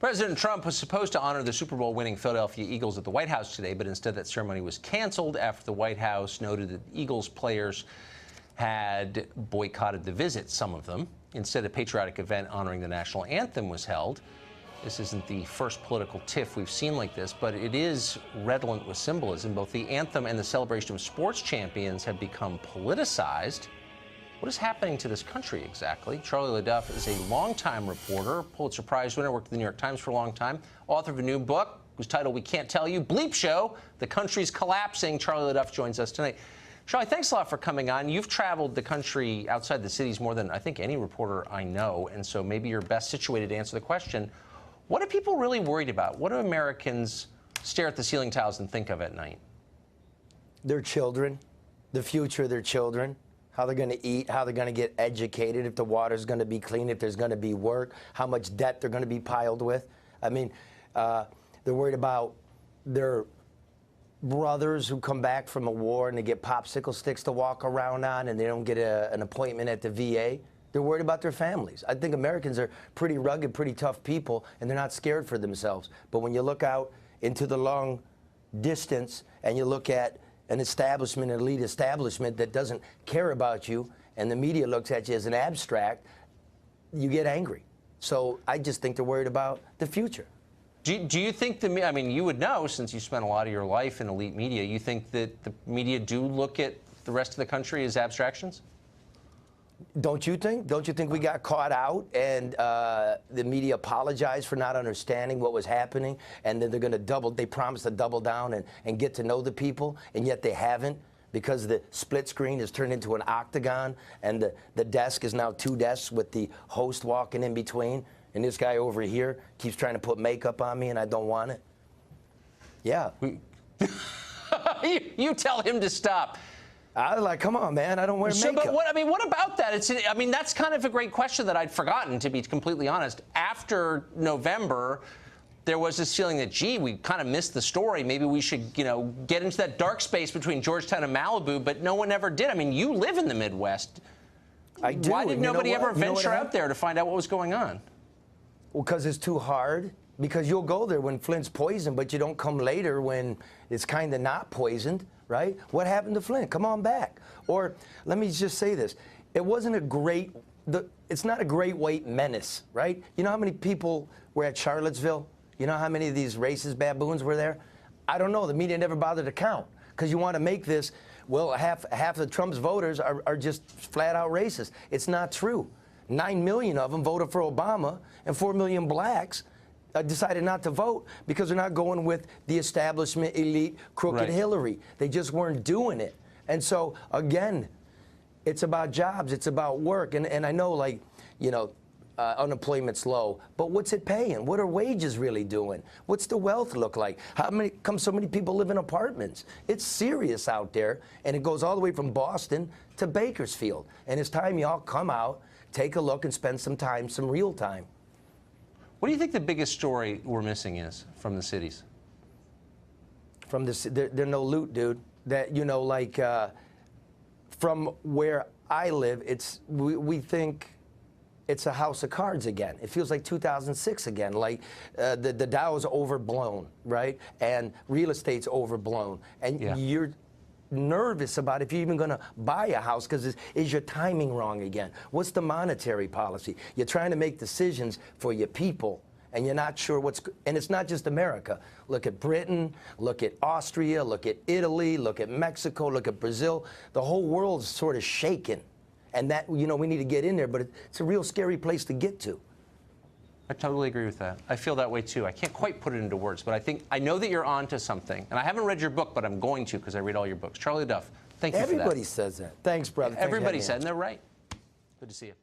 President Trump was supposed to honor the Super Bowl winning Philadelphia Eagles at the White House today, but instead that ceremony was canceled after the White House noted that Eagles players had boycotted the visit, some of them. Instead, a patriotic event honoring the national anthem was held. This isn't the first political tiff we've seen like this, but it is redolent with symbolism. Both the anthem and the celebration of sports champions have become politicized. What is happening to this country exactly? Charlie LaDuff is a longtime reporter, Pulitzer Prize winner, worked at the New York Times for a long time, author of a new book whose title we can't tell you, Bleep Show, The Country's Collapsing. Charlie LaDuff joins us tonight. Charlie, thanks a lot for coming on. You've traveled the country outside the cities more than I think any reporter I know, and so maybe you're best situated to answer the question, what are people really worried about? What do Americans stare at the ceiling tiles and think of at night? Their children, the future of their children. How they're going to eat, how they're going to get educated, if the water's going to be clean, if there's going to be work, how much debt they're going to be piled with. I mean, they're worried about their brothers who come back from a war and they get popsicle sticks to walk around on and they don't get an appointment at the VA. They're worried about their families. I think Americans are pretty rugged, pretty tough people, and they're not scared for themselves. But when you look out into the long distance and you look at an establishment, an elite establishment that doesn't care about you, and the media looks at you as an abstract, you get angry. So I just think they're worried about the future. Do you think I mean, you would know since you spent a lot of your life in elite media, you think that the media do look at the rest of the country as abstractions? Don't you think? Don't you think we got caught out and the media apologized for not understanding what was happening, and then they're going to they promised to double down and get to know the people, and yet they haven't, because the split screen has turned into an octagon and the desk is now two desks with the host walking in between, and this guy over here keeps trying to put makeup on me and I don't want it. Yeah. You tell him to stop. I was like, come on, man, I don't wear makeup. But what about that? I mean, that's kind of a great question that I'd forgotten, to be completely honest. After November, there was this feeling that, gee, we kind of missed the story. Maybe we should, get into that dark space between Georgetown and Malibu, but no one ever did. I mean, you live in the Midwest. I do. Why did nobody ever venture out there to find out what was going on? Well, because it's too hard. Because you'll go there when Flint's poisoned, but you don't come later when it's kind of not poisoned, right? What happened to Flint? Come on back. Or let me just say this. It wasn't it's not a great white menace, right? You know how many people were at Charlottesville? You know how many of these racist baboons were there? I don't know. The media never bothered to count, because you want to make this, well, half of Trump's voters are just flat out racist. It's not true. 9 million of them voted for Obama, and 4 million blacks decided not to vote because they're not going with the establishment, elite, crooked Hillary. They just weren't doing it. And so, again, it's about jobs. It's about work. And I know, unemployment's low, but what's it paying? What are wages really doing? What's the wealth look like? How come so many people live in apartments? It's serious out there, and it goes all the way from Boston to Bakersfield. And it's time y'all come out, take a look, and spend some time, some real time. What do you think the biggest story we're missing is from the cities? From there's no loot, dude. That, from where I live, we think it's a house of cards again. It feels like 2006 again. Like the Dow is overblown, right? And real estate's overblown. And you're nervous about if you're even going to buy a house, because is your timing wrong again? What's the monetary policy? You're trying to make decisions for your people, and you're not sure and it's not just America. Look at Britain, look at Austria, look at Italy, look at Mexico, look at Brazil. The whole world's sort of shaken, and that, we need to get in there, but it's a real scary place to get to. I totally agree with that. I feel that way, too. I can't quite put it into words, but I know that you're on to something. And I haven't read your book, but I'm going to, because I read all your books. Charlie LaDuff, thank you for that. Everybody says that. Thanks, brother. Everybody said, and they're right. Good to see you.